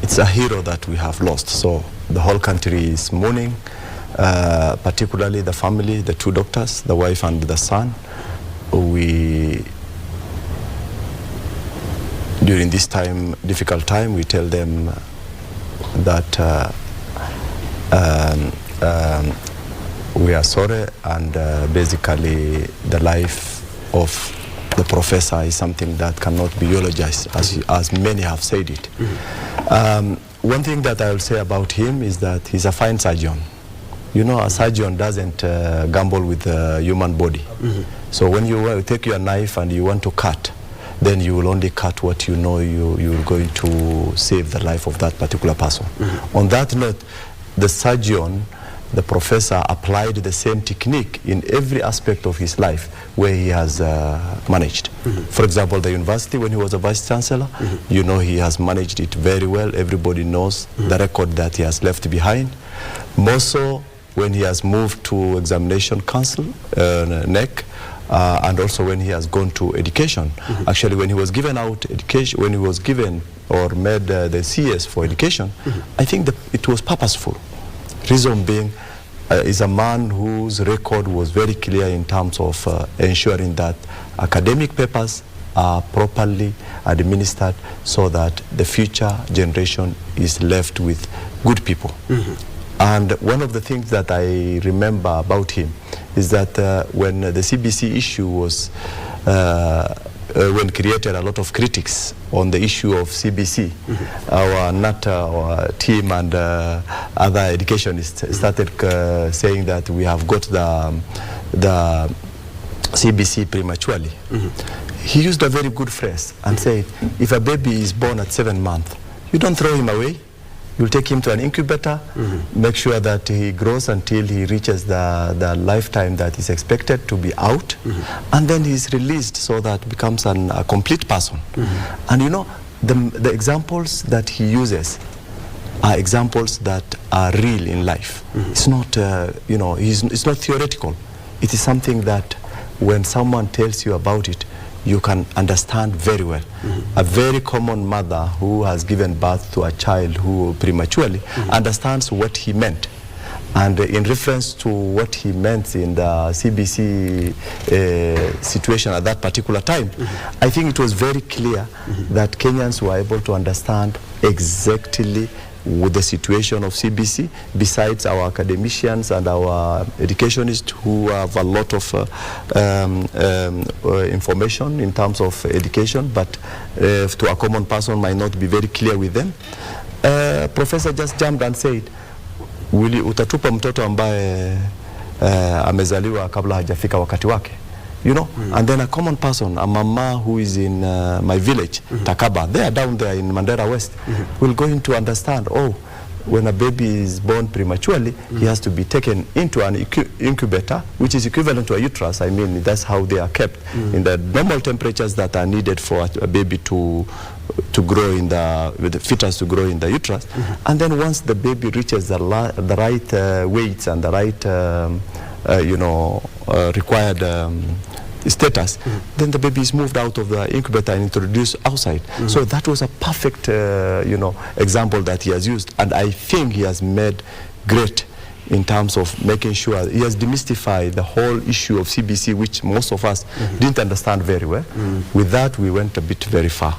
it's a hero that we have lost. So the whole country is mourning, particularly the family, the two doctors, the wife and the son. During this time, difficult time, we tell them that we are sorry, and basically the life of the professor is something that cannot be eulogized, as many have said it. One thing that I will say about him is that he's a fine surgeon. You know, a surgeon doesn't gamble with the human body. So when you take your knife and you want to cut, then you will only cut what you know you're going to save the life of that particular person. On that note, the surgeon, the professor, applied the same technique in every aspect of his life where he has managed. For example, the university, when he was a vice chancellor, you know, he has managed it very well. Everybody knows the record that he has left behind. More so when he has moved to examination council, NEC, and also when he has gone to education. Actually, when he was given out education, when he was given or made the CS for education, I think that it was purposeful. Reason being, is a man whose record was very clear in terms of ensuring that academic papers are properly administered so that the future generation is left with good people. And one of the things that I remember about him is that when the CBC issue was when created a lot of critics on the issue of CBC, our team and other educationists started saying that we have got the CBC prematurely. He used a very good phrase and said, if a baby is born at 7 months, you don't throw him away. You'll take him to an incubator, make sure that he grows until he reaches the lifetime that is expected to be out, and then he's released so that becomes a complete person. And you know, the examples that he uses are examples that are real in life. It's not, you know, it's not theoretical. It is something that when someone tells you about it, you can understand very well. A very common mother who has given birth to a child who prematurely understands what he meant. And in reference to what he meant in the CBC situation at that particular time, I think it was very clear that Kenyans were able to understand exactly with the situation of CBC, besides our academicians and our educationists who have a lot of information in terms of education, but to a common person might not be very clear with them. Professor just jumped and said, utatupa mtoto ambaye amezaliwa kabla hajafika wakati wake. You know, and then a common person, a mama who is in my village, Takaba, they are down there in Mandera West, will go into understand, oh, when a baby is born prematurely, he has to be taken into an incubator, which is equivalent to a uterus. I mean, that's how they are kept in the normal temperatures that are needed for a baby to grow in the fetus to grow in the uterus. And then once the baby reaches the right weights and the right, you know, required status, then the baby is moved out of the incubator and introduced outside. So that was a perfect, you know, example that he has used, and I think he has made great in terms of making sure he has demystified the whole issue of CBC, which most of us didn't understand very well. With that, we went a bit very far.